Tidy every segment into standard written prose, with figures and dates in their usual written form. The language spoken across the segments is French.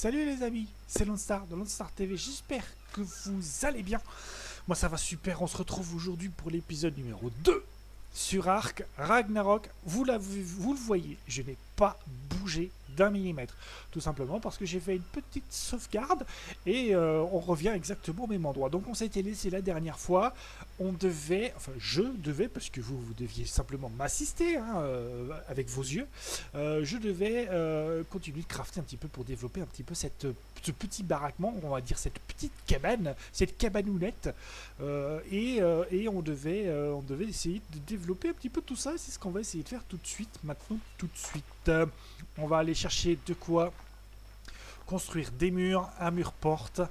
Salut les amis, c'est Lonstar de Lonstar TV, j'espère que vous allez bien. Moi ça va super, on se retrouve aujourd'hui pour l'épisode numéro 2 sur Ark Ragnarok. Vous le voyez, je n'ai pas bougé d'un millimètre. Tout simplement parce que j'ai fait une petite sauvegarde et on revient exactement au même endroit. Donc on s'était laissé la dernière fois, je devais, parce que vous deviez simplement m'assister hein, avec vos yeux, je devais continuer de crafter un petit peu pour développer un petit peu ce petit baraquement, on va dire cette petite cabane, cette cabanounette, et on devait essayer de développer un petit peu tout ça. C'est ce qu'on va essayer de faire tout de suite, maintenant, tout de suite. On va aller chercher de quoi construire des murs, un mur porte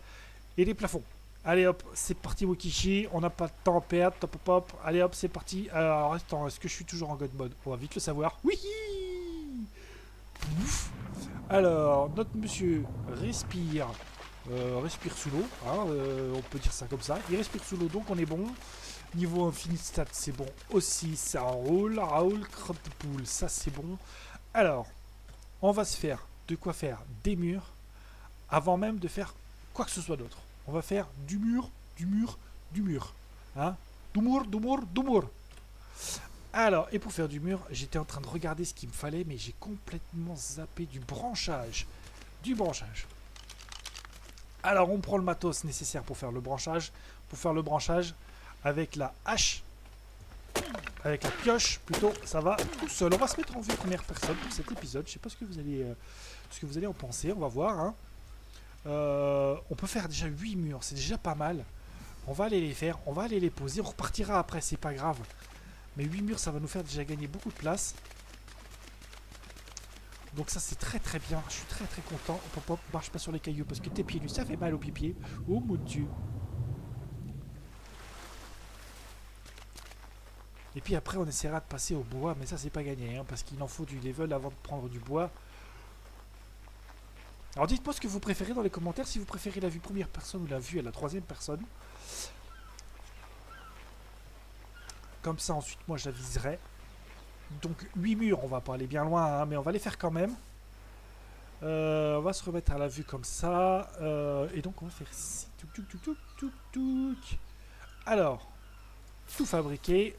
et des plafonds. Allez hop, c'est parti Wokishi, on n'a pas de temps à perdre, top hop hop, allez hop, c'est parti. Alors attends, est-ce que je suis toujours en God mode? On va vite le savoir. Oui. Ouf. Alors, notre monsieur respire sous l'eau, hein, on peut dire ça comme ça. Il respire sous l'eau, donc on est bon. Niveau infini stat, c'est bon aussi, ça roule. Raoul, crotte de poule, ça c'est bon. Alors, on va se faire de quoi faire des murs avant même de faire quoi que ce soit d'autre. On va faire du mur, du mur, du mur. Hein? Du mur. Alors, et pour faire du mur, j'étais en train de regarder ce qu'il me fallait, mais j'ai complètement zappé du branchage. Du branchage. Alors, on prend le matos nécessaire pour faire le branchage. Pour faire le branchage, avec la hache, avec la pioche, plutôt, ça va tout seul. On va se mettre en vue première personne pour cet épisode. Je sais pas ce que vous allez en penser, on va voir. Hein. On peut faire déjà 8 murs, c'est déjà pas mal. On va aller les faire, on va aller les poser, on repartira après, c'est pas grave. Mais 8 murs, ça va nous faire déjà gagner beaucoup de place. Donc ça, c'est très très bien. Je suis très très content. Hop, hop, hop, marche pas sur les cailloux parce que tes pieds nus, ça fait mal aux pieds. Oh mon dieu. Et puis après, on essaiera de passer au bois. Mais ça, c'est pas gagné. Hein, parce qu'il en faut du level avant de prendre du bois. Alors dites-moi ce que vous préférez dans les commentaires. Si vous préférez la vue première personne ou la vue à la troisième personne. Comme ça, ensuite, moi, je la viserai. Donc, 8 murs, on va pas aller bien loin, hein, mais on va les faire quand même. On va se remettre à la vue comme ça. Et donc, on va faire ici. Alors, tout fabriqué.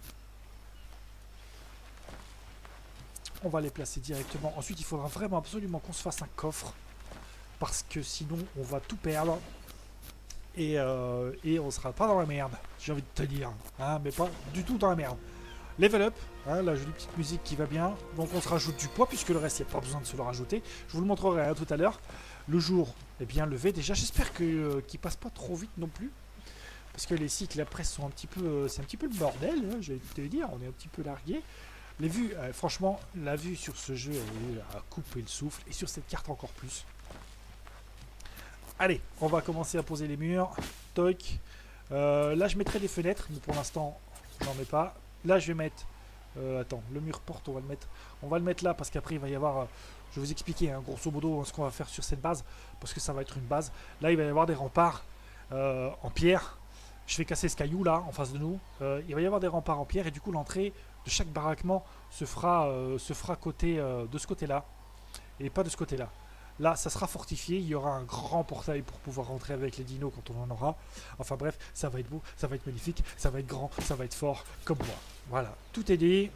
On va les placer directement. Ensuite, il faudra vraiment absolument qu'on se fasse un coffre. Parce que sinon, on va tout perdre. Et on sera pas dans la merde, j'ai envie de te dire. Hein, mais pas du tout dans la merde. Level up, hein, la jolie petite musique qui va bien. Donc on se rajoute du poids, puisque le reste, il n'y a pas besoin de se le rajouter. Je vous le montrerai hein, tout à l'heure. Le jour est bien levé. Déjà, j'espère qu'il ne passe pas trop vite non plus. Parce que les cycles après sont un petit peu... c'est un petit peu le bordel, hein, je vais te le dire. On est un petit peu largué. Les vues, franchement, la vue sur ce jeu, elle est à couper le souffle. Et sur cette carte encore plus. Allez, on va commencer à poser les murs. Toc. Là, je mettrai des fenêtres, mais pour l'instant, j'en mets pas. Là, je vais mettre... attends, le mur porte, on va le mettre là, parce qu'après, il va y avoir... je vais vous expliquer, hein, grosso modo, ce qu'on va faire sur cette base, parce que ça va être une base. Là, il va y avoir des remparts en pierre. Je vais casser ce caillou, là, en face de nous. Il va y avoir des remparts en pierre, et du coup, l'entrée de chaque baraquement se fera côté, de ce côté-là, et pas de ce côté-là. Là, ça sera fortifié, il y aura un grand portail pour pouvoir rentrer avec les dinos quand on en aura. Enfin bref, ça va être beau, ça va être magnifique, ça va être grand, ça va être fort, comme moi. Voilà, tout est dit.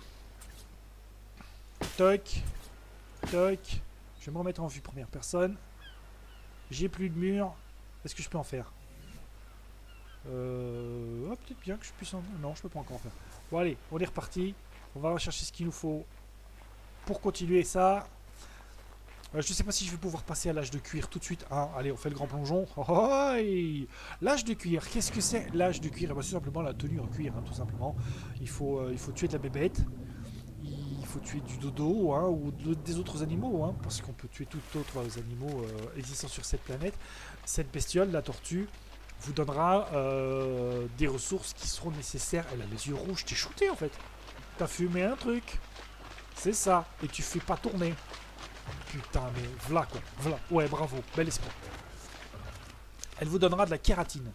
Toc, toc. Je vais me remettre en vue première personne. J'ai plus de mur. Est-ce que je peux en faire peut-être bien que je puisse en... Non, je peux pas encore en faire. Bon allez, on est reparti. On va rechercher ce qu'il nous faut pour continuer ça. Je ne sais pas si je vais pouvoir passer à l'âge de cuir tout de suite. Hein, allez, on fait le grand plongeon. Oh, l'âge de cuir, qu'est-ce que c'est l'âge de cuir? C'est simplement la tenue en cuir, hein, tout simplement. Il faut tuer de la bébête. Il faut tuer du dodo hein, ou des autres animaux. Hein, parce qu'on peut tuer tout autres animaux existants sur cette planète. Cette bestiole, la tortue, vous donnera des ressources qui seront nécessaires. Elle a les yeux rouges, t'es shooté en fait. T'as fumé un truc. C'est ça. Et tu fais pas tourner. Putain, mais voilà quoi, voilà. Ouais, bravo, bel espoir. Elle vous donnera de la kératine.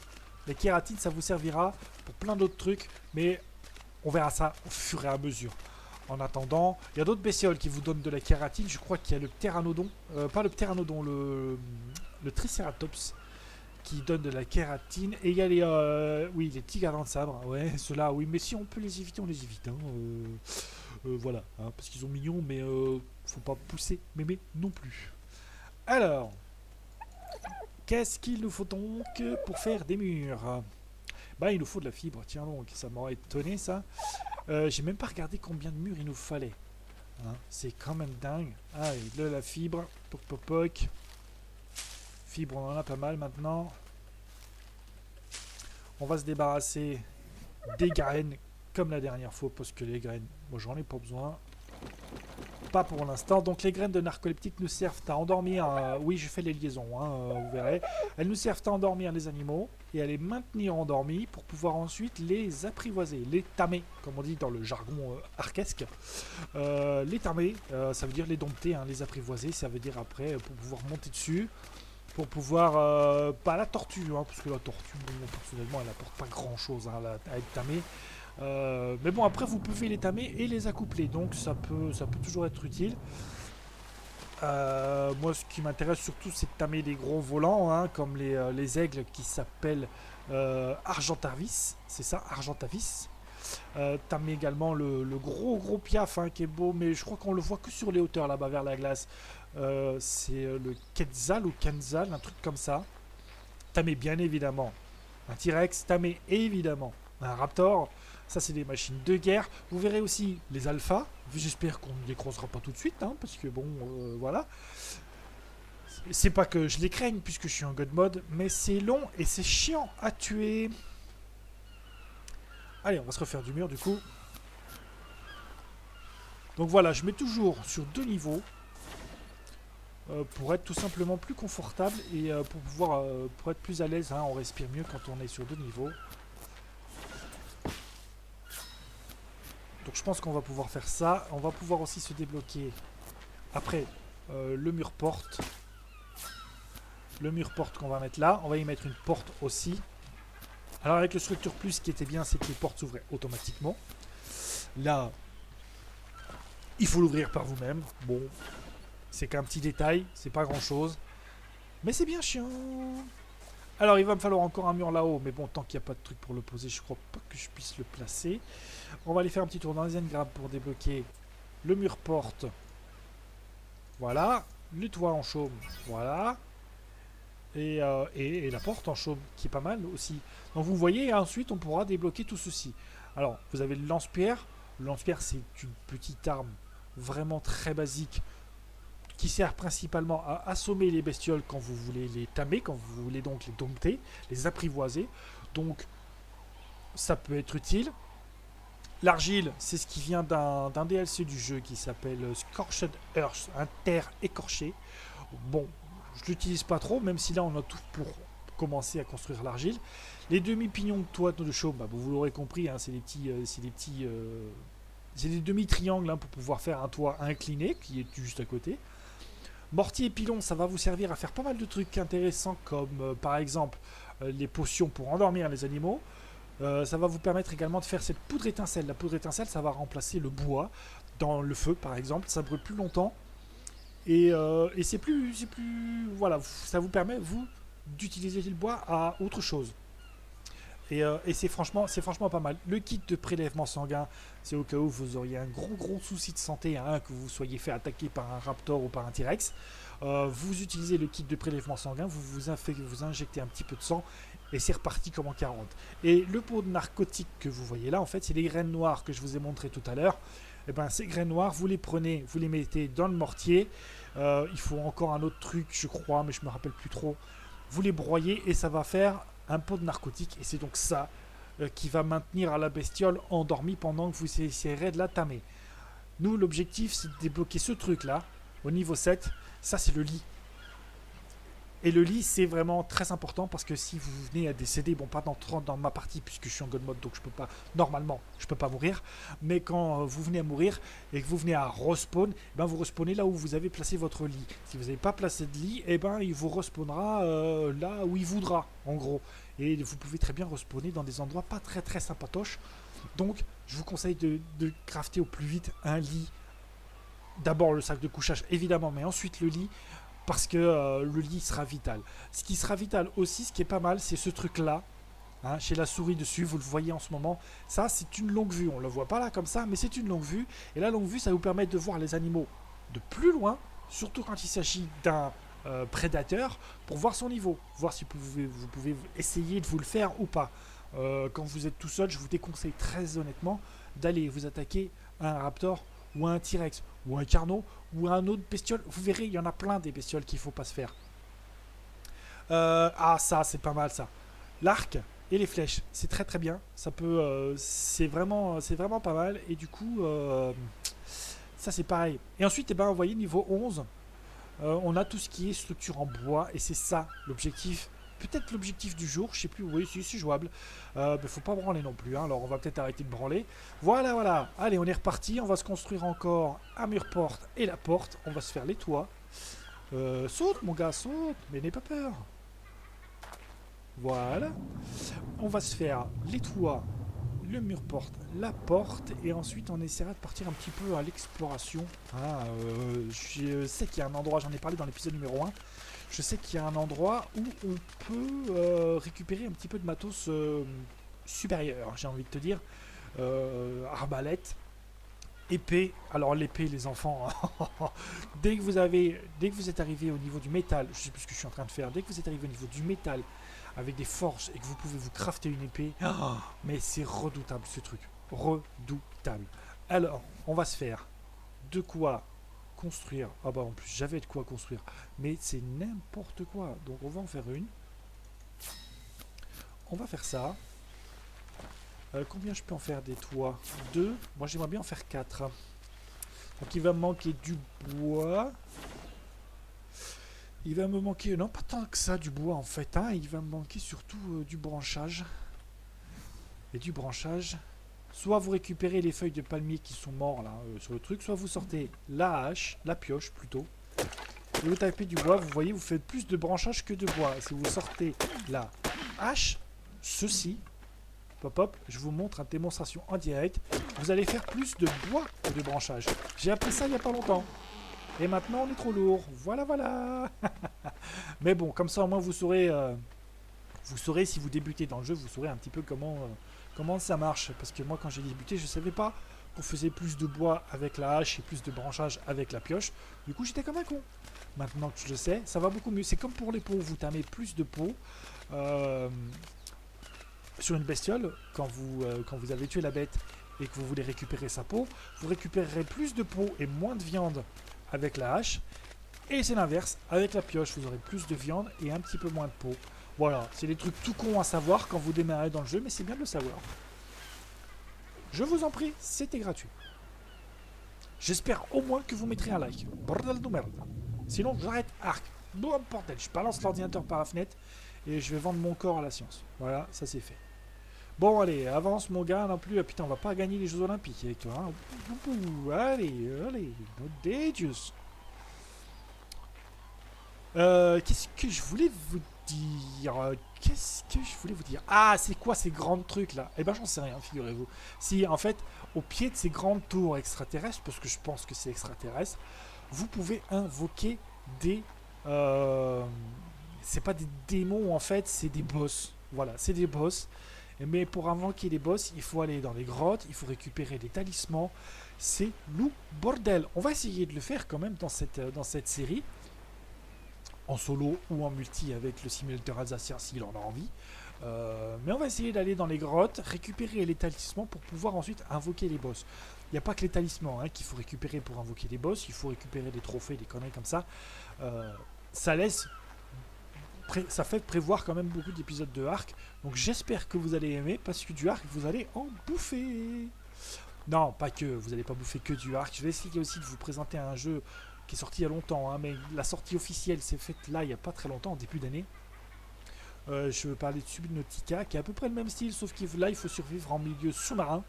La kératine, ça vous servira pour plein d'autres trucs, mais on verra ça au fur et à mesure. En attendant, il y a d'autres bestioles qui vous donnent de la kératine. Je crois qu'il y a le pteranodon, pas le pteranodon, le Triceratops qui donne de la kératine. Et il y a les, oui, les petits gardants de sabre. Ouais, ceux-là, oui. Mais si on peut les éviter, on les évite. Hein. Voilà, hein, parce qu'ils sont mignons, mais faut pas pousser mémé non plus. Alors, qu'est-ce qu'il nous faut donc pour faire des murs? Bah, il nous faut de la fibre. Tiens donc, ça m'aurait étonné ça. J'ai même pas regardé combien de murs il nous fallait. Hein, c'est quand même dingue. Allez, de la fibre. Poc poc poc. Fibre, on en a pas mal maintenant. On va se débarrasser des graines comme la dernière fois parce que les graines, moi j'en ai pas besoin. Pas pour l'instant. Donc les graines de narcoleptique nous servent à endormir. Oui, je fais les liaisons, hein, vous verrez. Elles nous servent à endormir les animaux et à les maintenir endormis pour pouvoir ensuite les apprivoiser, les tamer, comme on dit dans le jargon arquesque. Les tamer, ça veut dire les dompter, hein, les apprivoiser, ça veut dire après pour pouvoir monter dessus. Pour pouvoir, pas la tortue, hein, parce que la tortue, bon, personnellement, elle apporte pas grand chose hein, à être tamée. Mais bon, après, vous pouvez les tamer et les accoupler, donc ça peut toujours être utile. Moi, ce qui m'intéresse surtout, c'est de tamer des gros volants, hein, comme les aigles qui s'appellent Argentavis, c'est ça, Argentavis. Tamer également le gros piaf hein, qui est beau, mais je crois qu'on le voit que sur les hauteurs là-bas vers la glace. C'est le Quetzal ou Kenzal, un truc comme ça. Tamer bien évidemment un T-Rex, tamer évidemment un Raptor. Ça c'est des machines de guerre. Vous verrez aussi les alphas. J'espère qu'on ne les croisera pas tout de suite, hein, parce que bon, voilà. C'est pas que je les craigne puisque je suis en God mode, mais c'est long et c'est chiant à tuer. Allez, on va se refaire du mur du coup. Donc voilà, je mets toujours sur 2 niveaux pour être tout simplement plus confortable et pour pouvoir pour être plus à l'aise. Hein, on respire mieux quand on est sur 2 niveaux. Donc je pense qu'on va pouvoir faire ça. On va pouvoir aussi se débloquer après le mur porte. Le mur porte qu'on va mettre là. On va y mettre une porte aussi. Alors avec le structure plus, ce qui était bien, c'est que les portes s'ouvraient automatiquement. Là, il faut l'ouvrir par vous-même. Bon, c'est qu'un petit détail, c'est pas grand-chose. Mais c'est bien chiant. Alors, il va me falloir encore un mur là-haut. Mais bon, tant qu'il n'y a pas de truc pour le poser, je crois pas que je puisse le placer. On va aller faire un petit tour dans les engrammes pour débloquer le mur porte. Voilà. Le toit en chaume. Voilà. Et la porte en chaume, qui est pas mal aussi. Donc vous voyez, ensuite on pourra débloquer tout ceci. Alors, vous avez le lance-pierre. Le lance-pierre, c'est une petite arme vraiment très basique qui sert principalement à assommer les bestioles quand vous voulez les tamer, quand vous voulez donc les dompter, les apprivoiser. Donc, ça peut être utile. L'argile, c'est ce qui vient d'un DLC du jeu qui s'appelle Scorched Earth, un terre écorché. Bon, je l'utilise pas trop, même si là on a tout pour commencer à construire l'argile. Les demi-pignons de toit de chaume, bah, vous l'aurez compris, hein, c'est des demi-triangles hein, pour pouvoir faire un toit incliné qui est juste à côté. Mortier et pilon, ça va vous servir à faire pas mal de trucs intéressants comme par exemple les potions pour endormir les animaux. Ça va vous permettre également de faire cette poudre étincelle. La poudre étincelle, ça va remplacer le bois dans le feu par exemple, ça brûle plus longtemps. Et c'est plus, voilà, ça vous permet, vous, d'utiliser le bois à autre chose. Et c'est franchement pas mal. Le kit de prélèvement sanguin, c'est au cas où vous auriez un gros souci de santé, hein, que vous soyez fait attaquer par un raptor ou par un T-Rex. Vous utilisez le kit de prélèvement sanguin, vous injectez un petit peu de sang, et c'est reparti comme en 40. Et le pot de narcotique que vous voyez là, en fait, c'est les graines noires que je vous ai montré tout à l'heure. Et ben ces graines noires, vous les prenez, vous les mettez dans le mortier. Il faut encore un autre truc, je crois, mais je me rappelle plus trop. Vous les broyez et ça va faire un pot de narcotique. Et c'est donc ça qui va maintenir à la bestiole endormie pendant que vous essayerez de la tamer. Nous, l'objectif, c'est de débloquer ce truc-là, au niveau 7. Ça, c'est le lit. Et le lit, c'est vraiment très important parce que si vous venez à décéder, bon, pas dans ma partie puisque je suis en God mode, donc je peux pas, normalement, je peux pas mourir. Mais quand vous venez à mourir et que vous venez à respawn, ben vous respawnez là où vous avez placé votre lit. Si vous n'avez pas placé de lit, et ben il vous respawnera là où il voudra, en gros. Et vous pouvez très bien respawner dans des endroits pas très sympatoches. Donc, je vous conseille de crafter au plus vite un lit. D'abord le sac de couchage, évidemment, mais ensuite le lit. parce que le lit sera vital. Ce qui sera vital aussi, ce qui est pas mal, c'est ce truc-là. Hein, chez la souris dessus, vous le voyez en ce moment. Ça, c'est une longue vue. On ne le voit pas là comme ça, mais c'est une longue vue. Et la longue vue, ça vous permet de voir les animaux de plus loin, surtout quand il s'agit d'un prédateur, pour voir son niveau. Voir si vous pouvez essayer de vous le faire ou pas. Quand vous êtes tout seul, je vous déconseille très honnêtement d'aller vous attaquer à un raptor ou à un T-Rex ou à un carnot ou à un autre bestiole. Vous verrez, il y en a plein des bestioles qu'il ne faut pas se faire. Ah, ça, c'est pas mal ça. L'arc et les flèches, c'est très très bien. Ça peut, c'est vraiment pas mal. Et du coup, ça c'est pareil. Et ensuite, eh ben, vous voyez, niveau 11, on a tout ce qui est structure en bois. Et c'est ça l'objectif. Peut-être l'objectif du jour, je sais plus, oui, c'est jouable. Mais faut pas branler non plus, hein, alors on va peut-être arrêter de branler. Voilà, voilà. Allez, on est reparti. On va se construire encore un mur-porte et la porte. On va se faire les toits. Saute, mon gars, saute. Mais n'aie pas peur. Voilà. On va se faire les toits, le mur-porte, la porte. Et ensuite, on essaiera de partir un petit peu à l'exploration. Hein, je sais qu'il y a un endroit, j'en ai parlé dans l'épisode numéro 1. Je sais qu'il y a un endroit où on peut récupérer un petit peu de matos supérieur, j'ai envie de te dire. Arbalète, épée. Alors l'épée, les enfants, dès que vous êtes arrivé au niveau du métal, je sais plus ce que je suis en train de faire, dès que vous êtes arrivé au niveau du métal, avec des forges et que vous pouvez vous crafter une épée, mais c'est redoutable ce truc. Redoutable. Alors, on va se faire de quoi construire. Ah bah en plus j'avais de quoi construire, mais c'est n'importe quoi. Donc on va en faire une. On va faire ça. Combien je peux en faire des toits? 2. Moi j'aimerais bien en faire 4. Donc il va me manquer du bois. Il va me manquer, non pas tant que ça du bois en fait, hein. Il va me manquer surtout du branchage. Et du branchage. Soit vous récupérez les feuilles de palmier qui sont morts là sur le truc, soit vous sortez la hache, la pioche plutôt, et vous tapez du bois. Vous voyez, vous faites plus de branchage que de bois. Si vous sortez la hache, ceci, hop hop, je vous montre une démonstration en direct, vous allez faire plus de bois que de branchage. J'ai appris ça il n'y a pas longtemps. Et maintenant on est trop lourd. Voilà, voilà. Mais bon, comme ça au moins vous saurez si vous débutez dans le jeu, vous saurez un petit peu comment ça marche. Parce que moi quand j'ai débuté, je ne savais pas qu'on faisait plus de bois avec la hache et plus de branchage avec la pioche. Du coup j'étais comme un con. Maintenant que je le sais, ça va beaucoup mieux. C'est comme pour les peaux, vous tamez plus de peaux sur une bestiole. Quand vous avez tué la bête et que vous voulez récupérer sa peau, vous récupérerez plus de peau et moins de viande avec la hache. Et c'est l'inverse, avec la pioche, vous aurez plus de viande et un petit peu moins de peau. Voilà, c'est des trucs tout cons à savoir quand vous démarrez dans le jeu, mais c'est bien de le savoir. Je vous en prie, c'était gratuit. J'espère au moins que vous mettrez un like. Bordel de merde. Sinon, j'arrête arc. Bon, bordel, je balance l'ordinateur par la fenêtre et je vais vendre mon corps à la science. Voilà, ça c'est fait. Bon, allez, avance mon gars, non plus. Putain, on va pas gagner les Jeux Olympiques avec toi. Hein. Allez, audacious. Qu'est-ce que je voulais vous dire? Ah, c'est quoi ces grands trucs là? Eh ben, j'en sais rien, figurez-vous. Si, en fait, au pied de ces grandes tours extraterrestres, parce que je pense que c'est extraterrestre, vous pouvez invoquer des. C'est pas des démons en fait, c'est des boss. Voilà, c'est des boss. Mais pour invoquer les boss, il faut aller dans les grottes, il faut récupérer des talismans. C'est loup bordel. On va essayer de le faire quand même dans cette série. En solo ou en multi avec le simulateur alsacien s'il en a envie. Mais on va essayer d'aller dans les grottes, récupérer les talismans pour pouvoir ensuite invoquer les boss. Il n'y a pas que les talismans qu'il faut récupérer pour invoquer les boss, il faut récupérer des trophées, des conneries comme ça. Ça fait prévoir quand même beaucoup d'épisodes de Ark. Donc j'espère que vous allez aimer, parce que du Ark, vous allez en bouffer. Non, pas que, vous n'allez pas bouffer que du Ark. Je vais essayer aussi de vous présenter un jeu qui est sorti il y a longtemps, hein, mais la sortie officielle s'est faite là il n'y a pas très longtemps, en début d'année. Je veux parler de Subnautica, qui est à peu près le même style, sauf que là il faut survivre en milieu sous-marin.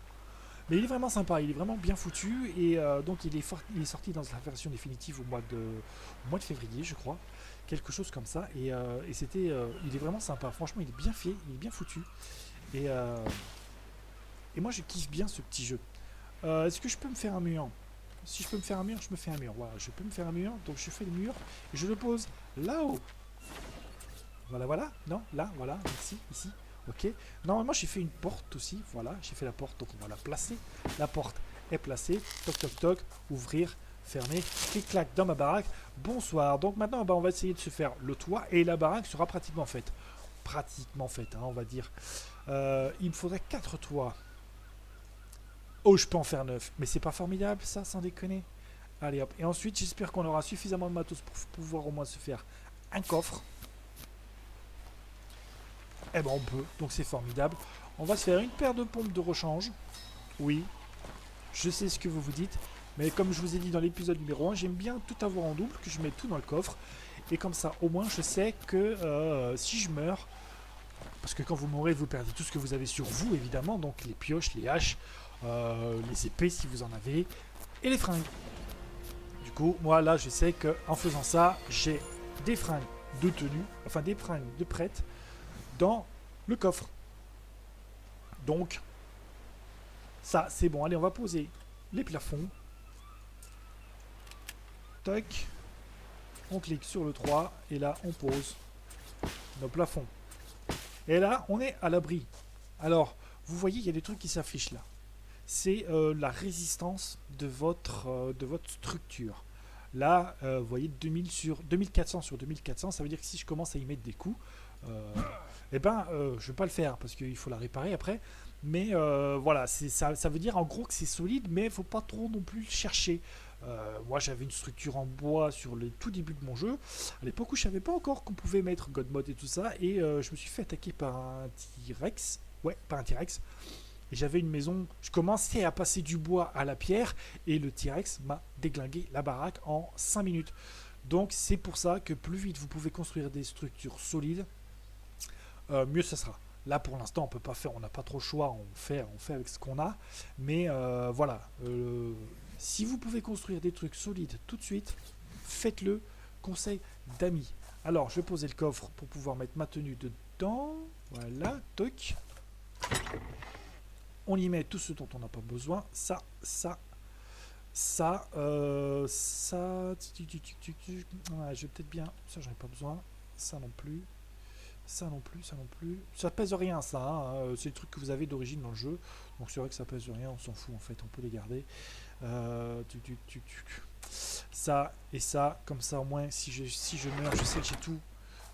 Mais il est vraiment sympa, il est vraiment bien foutu, et donc il est sorti dans la version définitive au mois de février, je crois, quelque chose comme ça, et il est vraiment sympa, franchement il est bien fait, il est bien foutu, et moi je kiffe bien ce petit jeu. Est-ce que je peux me faire un mur? Si je peux me faire un mur, je me fais un mur. Voilà, je peux me faire un mur, donc je fais le mur et je le pose là-haut. Voilà, voilà. Non, là, voilà, ici, ici. Ok. Normalement, j'ai fait une porte aussi. Voilà, j'ai fait la porte, donc on va la placer. La porte est placée. Toc, toc, toc. Ouvrir, fermer. Clic-clac dans ma baraque. Bonsoir. Donc maintenant, bah, on va essayer de se faire le toit et la baraque sera pratiquement faite. Pratiquement faite, hein, on va dire. Il me faudrait 4 toits. Oh, je peux en faire 9. Mais c'est pas formidable, ça, sans déconner. Allez, hop. Et ensuite, j'espère qu'on aura suffisamment de matos pour pouvoir au moins se faire un coffre. Eh ben on peut, donc c'est formidable. On va se faire une paire de pompes de rechange. Oui, je sais ce que vous vous dites. Mais comme je vous ai dit dans l'épisode numéro 1, j'aime bien tout avoir en double, que je mets tout dans le coffre. Et comme ça, au moins, je sais que si je meurs... Parce que quand vous mourrez, vous perdez tout ce que vous avez sur vous, évidemment. Donc les pioches, les haches, les épées si vous en avez, et les fringues. Du coup, moi là, je sais qu'en faisant ça, j'ai des fringues de tenue, enfin des fringues de prête, dans le coffre. Donc, ça, c'est bon. Allez, on va poser les plafonds. Tac. On clique sur le 3 et là, on pose nos plafonds. Et là, on est à l'abri. Alors, vous voyez, il y a des trucs qui s'affichent là. C'est la résistance de votre structure. Là, vous voyez, 2400 sur 2400, ça veut dire que si je commence à y mettre des coups, je ne vais pas le faire parce qu'il faut la réparer après. Mais voilà, ça veut dire en gros que c'est solide, mais il ne faut pas trop non plus le chercher. Moi, j'avais une structure en bois sur les tout débuts de mon jeu. À l'époque où je ne savais pas encore qu'on pouvait mettre God Mode et tout ça, et je me suis fait attaquer par un T-Rex. Ouais, par un T-Rex. Et j'avais une maison, je commençais à passer du bois à la pierre et le T-Rex m'a déglingué la baraque en 5 minutes. Donc c'est pour ça que plus vite vous pouvez construire des structures solides, mieux ça sera. Là pour l'instant on peut pas faire, on n'a pas trop le choix, on fait avec ce qu'on a. Mais voilà, si vous pouvez construire des trucs solides tout de suite, faites-le, conseil d'amis. Alors je vais poser le coffre pour pouvoir mettre ma tenue dedans. Voilà, toc. On y met tout ce dont on n'a pas besoin. Ça. Ouais, je vais peut-être bien. Ça, j'en ai pas besoin. Ça non plus. Ça non plus. Ça pèse rien, ça. Hein. C'est le truc que vous avez d'origine dans le jeu. Donc c'est vrai que ça pèse rien. On s'en fout en fait. On peut les garder. Ça et ça. Comme ça, au moins, si je meurs, je sais que j'ai tout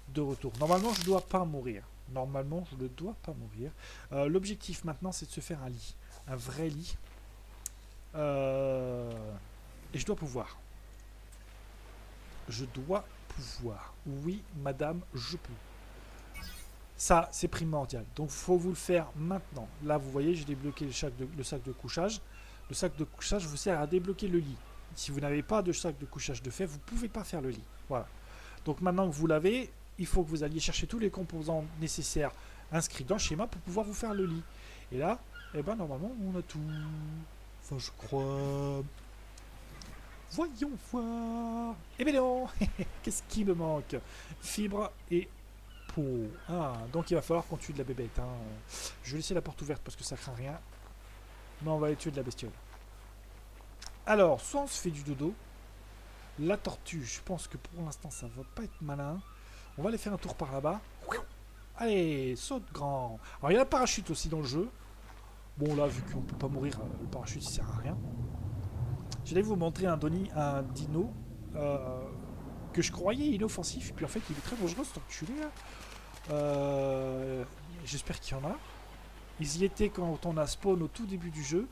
de retour. Normalement, je dois pas mourir. Normalement, je ne dois pas mourir. L'objectif maintenant, c'est de se faire un lit. Un vrai lit. Et je dois pouvoir. Je dois pouvoir. Oui, madame, je peux. Ça, c'est primordial. Donc, il faut vous le faire maintenant. Là, vous voyez, j'ai débloqué le sac de couchage. Le sac de couchage vous sert à débloquer le lit. Si vous n'avez pas de sac de couchage de fait, vous ne pouvez pas faire le lit. Voilà. Donc, maintenant que vous l'avez, il faut que vous alliez chercher tous les composants nécessaires inscrits dans le schéma pour pouvoir vous faire le lit. Et là, eh ben, normalement, on a tout. Enfin, je crois... Voyons voir. Eh bien non. Qu'est-ce qui me manque? Fibre et peau. Ah, donc il va falloir qu'on tue de la bébête. Hein. Je vais laisser la porte ouverte parce que ça craint rien. Mais on va aller tuer de la bestiole. Alors, soit on se fait du dodo. La tortue, je pense que pour l'instant, ça va pas être malin. On va aller faire un tour par là-bas. Allez, saute grand. Alors, il y a un parachute aussi dans le jeu. Bon, là, vu qu'on peut pas mourir, le parachute, il sert à rien. J'allais vous montrer un dino que je croyais inoffensif. Puis en fait, il est très dangereux, cet enculé, là. J'espère qu'il y en a. Ils y étaient quand on a spawn au tout début du jeu.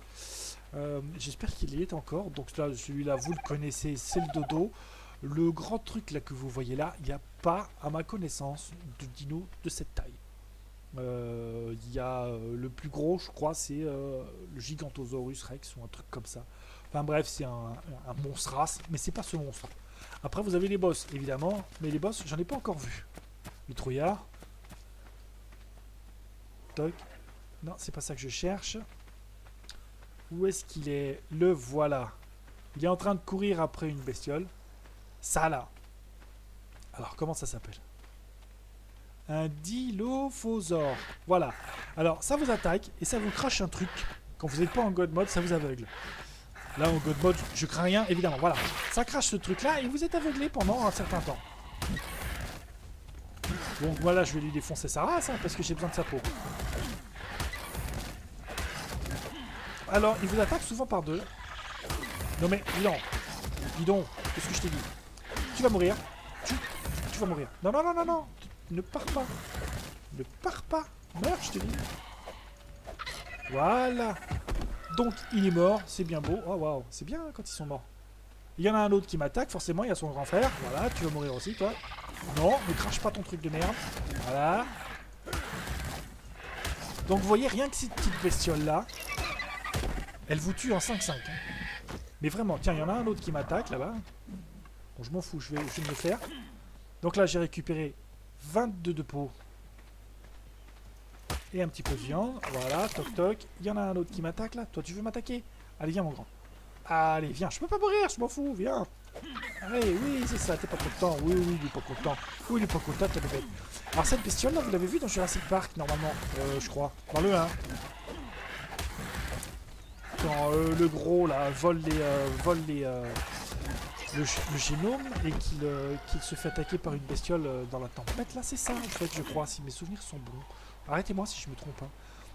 J'espère qu'il y est encore. Donc là, celui-là, vous le connaissez, c'est le dodo. Le grand truc là que vous voyez là, il n'y a pas, à ma connaissance, de dino de cette taille. Il y a le plus gros, je crois, c'est le Gigantosaurus Rex ou un truc comme ça. Enfin bref, c'est un monstre race, mais c'est pas ce monstre. Après, vous avez les boss, évidemment, mais les boss, j'en ai pas encore vu. Le trouillard. Toc. Non, c'est pas ça que je cherche. Où est-ce qu'il est? Le voilà. Il est en train de courir après une bestiole. Ça là. Alors, comment ça s'appelle? Un dilophosaure. Voilà. Alors, ça vous attaque et ça vous crache un truc. Quand vous n'êtes pas en God Mode, ça vous aveugle. Là, en God Mode, je crains rien, évidemment. Voilà. Ça crache ce truc-là et vous êtes aveuglé pendant un certain temps. Donc voilà, je vais lui défoncer sa race, hein, parce que j'ai besoin de sa peau. Alors, il vous attaque souvent par deux. Non mais, dis donc, qu'est-ce que je t'ai dit? Tu vas mourir. Tu vas mourir. Non, non, non, non, non. Ne pars pas. Ne pars pas. Meurs, je te dis. Voilà. Donc, il est mort. C'est bien beau. Oh, waouh. C'est bien quand ils sont morts. Il y en a un autre qui m'attaque. Forcément, il y a son grand frère. Voilà, tu vas mourir aussi, toi. Non, ne crache pas ton truc de merde. Voilà. Donc, vous voyez, rien que cette petite bestiole-là, elle vous tue en 5-5. Hein. Mais vraiment, tiens, il y en a un autre qui m'attaque, là-bas. Bon, je m'en fous, je vais me le faire. Donc là, j'ai récupéré 22 de peau. Et un petit peu de viande. Voilà, toc toc. Il y en a un autre qui m'attaque, là. Toi, tu veux m'attaquer? Allez, viens, mon grand. Allez, viens. Je peux pas mourir, je m'en fous, viens. Allez, oui, c'est ça, t'es pas content. Oui, oui, il est pas content. Oui, il est pas content, t'as des bêtes. Alors, cette bestiole, là, vous l'avez vu dans Jurassic Park, normalement, je crois. Dans le 1. Quand le gros, là, vole le génome et qu'il se fait attaquer par une bestiole dans la tempête. Là, c'est ça, en fait, je crois, si mes souvenirs sont bons. Arrêtez-moi si je me trompe. Hein.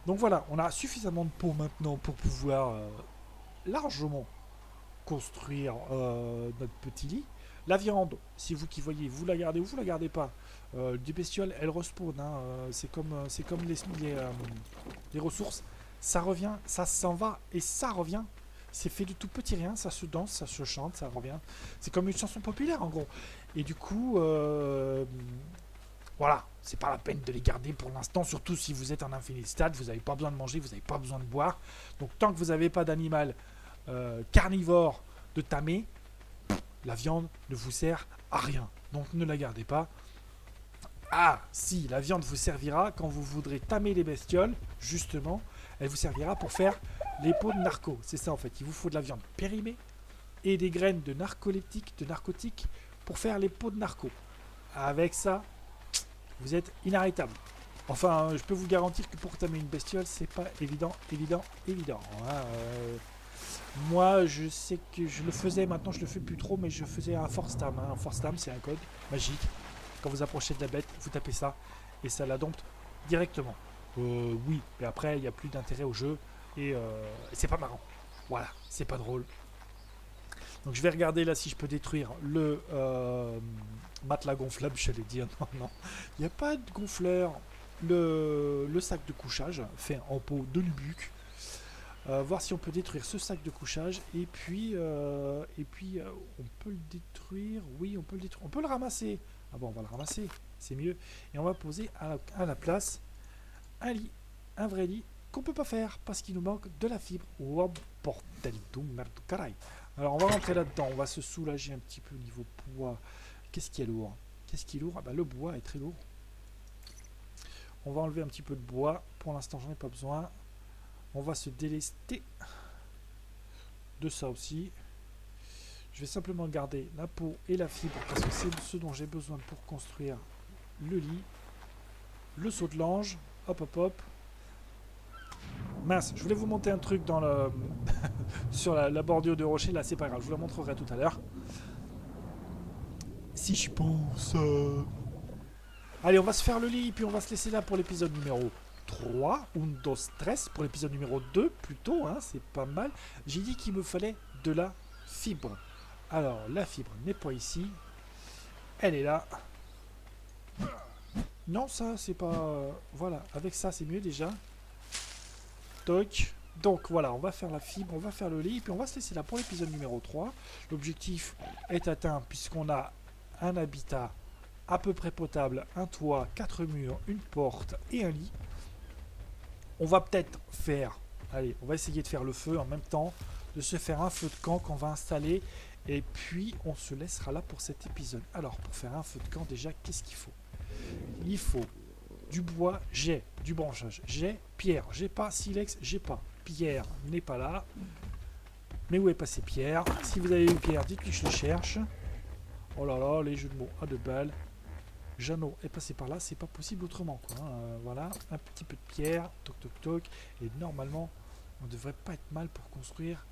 Donc voilà, on a suffisamment de peau maintenant pour pouvoir largement construire notre petit lit. La viande, si vous qui voyez, vous la gardez ou vous la gardez pas. Des bestioles, elles respawnent. Hein, c'est comme les ressources. Ça revient, ça s'en va et ça revient. C'est fait de tout petit rien, ça se danse, ça se chante, ça revient. C'est comme une chanson populaire en gros. Et du coup, voilà, c'est pas la peine de les garder pour l'instant, surtout si vous êtes en infinite stade, vous n'avez pas besoin de manger, vous n'avez pas besoin de boire. Donc tant que vous n'avez pas d'animal carnivore de tamer, la viande ne vous sert à rien. Donc ne la gardez pas. Ah, si, la viande vous servira quand vous voudrez tamer les bestioles, justement, elle vous servira pour faire les pots de narco. C'est ça en fait, il vous faut de la viande périmée et des graines de narcotiques pour faire les pots de narco. Avec ça, vous êtes inarrêtable. Enfin, je peux vous garantir que pour tamer une bestiole, c'est pas évident. Hein, moi, je sais que je le faisais, maintenant je le fais plus trop, mais je faisais un force tam. Hein. Un force tam, c'est un code magique. Quand vous approchez de la bête, vous tapez ça et ça la dompte directement. Oui, mais après, il n'y a plus d'intérêt au jeu et c'est pas marrant. Voilà, c'est pas drôle. Donc je vais regarder là si je peux détruire le matelas gonflable, j'allais dire. Non, non, il n'y a pas de gonfleur. Le sac de couchage fait en peau de nubuck. Voir si on peut détruire ce sac de couchage et puis on peut le détruire. Oui, on peut le détruire. On peut le ramasser. Ah bon, on va le ramasser, c'est mieux. Et on va poser à la place un lit, un vrai lit qu'on peut pas faire parce qu'il nous manque de la fibre. Oh portelito merde caray. Alors on va rentrer là-dedans, on va se soulager un petit peu au niveau poids. Qu'est-ce qui est lourd? Qu'est-ce qui est lourd? Ah bah le bois est très lourd. On va enlever un petit peu de bois. Pour l'instant, j'en ai pas besoin. On va se délester de ça aussi. Je vais simplement garder la peau et la fibre parce que c'est ce dont j'ai besoin pour construire le lit. Le saut de l'ange. Hop, hop, hop. Mince, je voulais vous monter un truc dans le sur la bordure de rocher. Là, c'est pas grave. Je vous la montrerai tout à l'heure. Si je pense... Allez, on va se faire le lit, puis on va se laisser là pour l'épisode numéro 3, ou 13, pour l'épisode numéro 2, plutôt, hein, c'est pas mal. J'ai dit qu'il me fallait de la fibre. Alors, la fibre n'est pas ici. Elle est là. Non, ça, c'est pas... Voilà, avec ça, c'est mieux déjà. Toc. Donc, voilà, on va faire la fibre, on va faire le lit, puis on va se laisser là pour l'épisode numéro 3. L'objectif est atteint, puisqu'on a un habitat à peu près potable, un toit, 4 murs, une porte et un lit. On va peut-être faire... Allez, on va essayer de faire le feu en même temps, de se faire un feu de camp qu'on va installer, et puis on se laissera là pour cet épisode. Alors, pour faire un feu de camp, déjà, qu'est-ce qu'il faut? Il faut du bois, j'ai du branchage, j'ai pierre, j'ai pas silex, j'ai pas. Pierre n'est pas là. Mais où est passé Pierre? Si vous avez eu Pierre, dites-lui que je le cherche. Oh là là, les jeux de mots à 2 balles. Jeannot est passé par là, c'est pas possible autrement quoi. Voilà, un petit peu de pierre, toc toc toc, et normalement on devrait pas être mal pour construire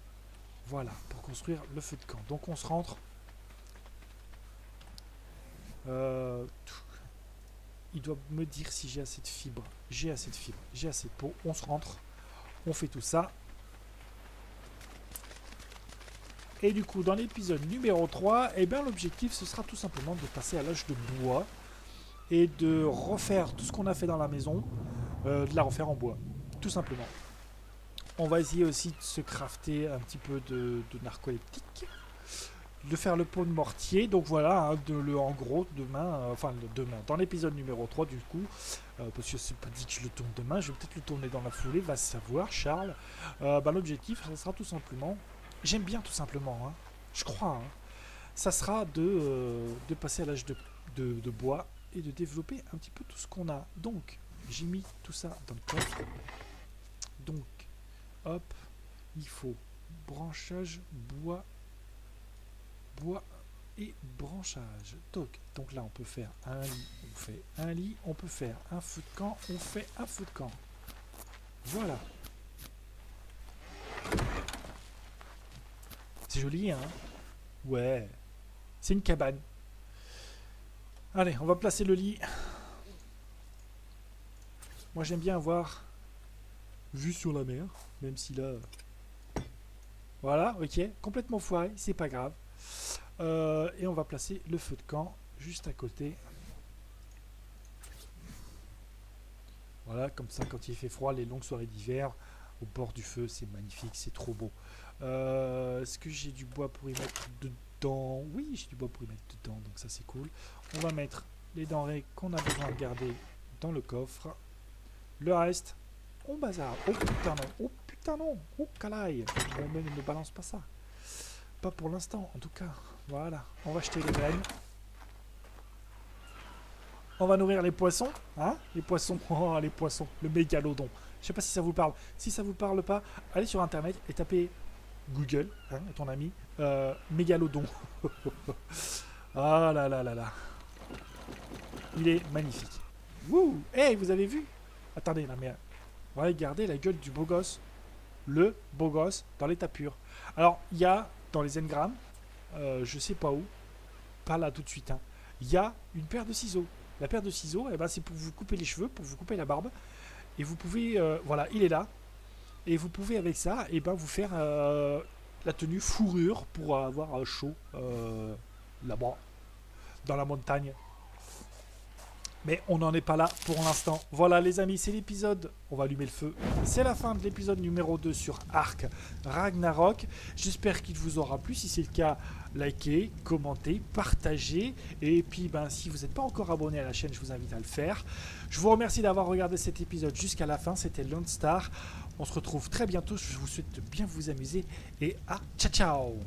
Voilà, pour construire le feu de camp. Donc on se rentre. Il doit me dire si j'ai assez de fibres. J'ai assez de fibres, j'ai assez de peau. On se rentre, on fait tout ça. Et du coup, dans l'épisode numéro 3, eh bien, l'objectif, ce sera tout simplement de passer à l'âge de bois et de refaire tout ce qu'on a fait dans la maison, de la refaire en bois, tout simplement. On va essayer aussi de se crafter un petit peu de narcoleptique, de faire le pot de mortier. Donc voilà, hein, en gros, demain, dans l'épisode numéro 3, du coup, parce que c'est pas dit que je le tourne demain, je vais peut-être le tourner dans la foulée, va se savoir, Charles. L'objectif, ça sera tout simplement... J'aime bien tout simplement, hein. Je crois. Hein. Ça sera de passer à l'âge de bois et de développer un petit peu tout ce qu'on a. Donc, j'ai mis tout ça dans le coffre. Donc, hop, il faut branchage, bois et branchage. Donc là, on peut faire un lit, on fait un lit. On peut faire un feu de camp, on fait un feu de camp. Voilà. C'est joli, hein? Ouais. C'est une cabane. Allez, on va placer le lit. Moi, j'aime bien avoir vue sur la mer, même si là... Voilà, ok. Complètement foiré, c'est pas grave. Et on va placer le feu de camp juste à côté. Voilà, comme ça, quand il fait froid, les longues soirées d'hiver, au bord du feu, c'est magnifique, c'est trop beau. Est-ce que j'ai du bois pour y mettre dedans? Oui, j'ai du bois pour y mettre dedans, donc ça c'est cool. On va mettre les denrées qu'on a besoin de garder dans le coffre. Le reste, on bazar. Oh putain non, oh putain non, oh calaille. Ne balance pas ça. Pas pour l'instant, en tout cas. Voilà, on va acheter les graines. On va nourrir les poissons, hein? Les poissons, oh les poissons, le mégalodon. Je sais pas si ça vous parle. Si ça vous parle pas, allez sur internet et tapez Google, hein, ton ami, mégalodon. Ah là là là là. Il est magnifique. Wouh! Hey, vous avez vu? Attendez, là, mais regardez la gueule du beau gosse. Le beau gosse dans l'état pur. Alors, il y a dans les engrammes, je sais pas où, pas là tout de suite, hein, il y a une paire de ciseaux. La paire de ciseaux, eh ben, c'est pour vous couper les cheveux, pour vous couper la barbe. Et vous pouvez, voilà, il est là. Et vous pouvez avec ça, eh ben, vous faire la tenue fourrure pour avoir chaud là-bas, dans la montagne. Mais on n'en est pas là pour l'instant. Voilà les amis, c'est l'épisode, on va allumer le feu. C'est la fin de l'épisode numéro 2 sur Ark Ragnarok. J'espère qu'il vous aura plu. Si c'est le cas, likez, commentez, partagez. Et puis si vous n'êtes pas encore abonné à la chaîne, je vous invite à le faire. Je vous remercie d'avoir regardé cet épisode jusqu'à la fin. C'était Lone Star. On se retrouve très bientôt. Je vous souhaite de bien vous amuser. Et à ciao ciao.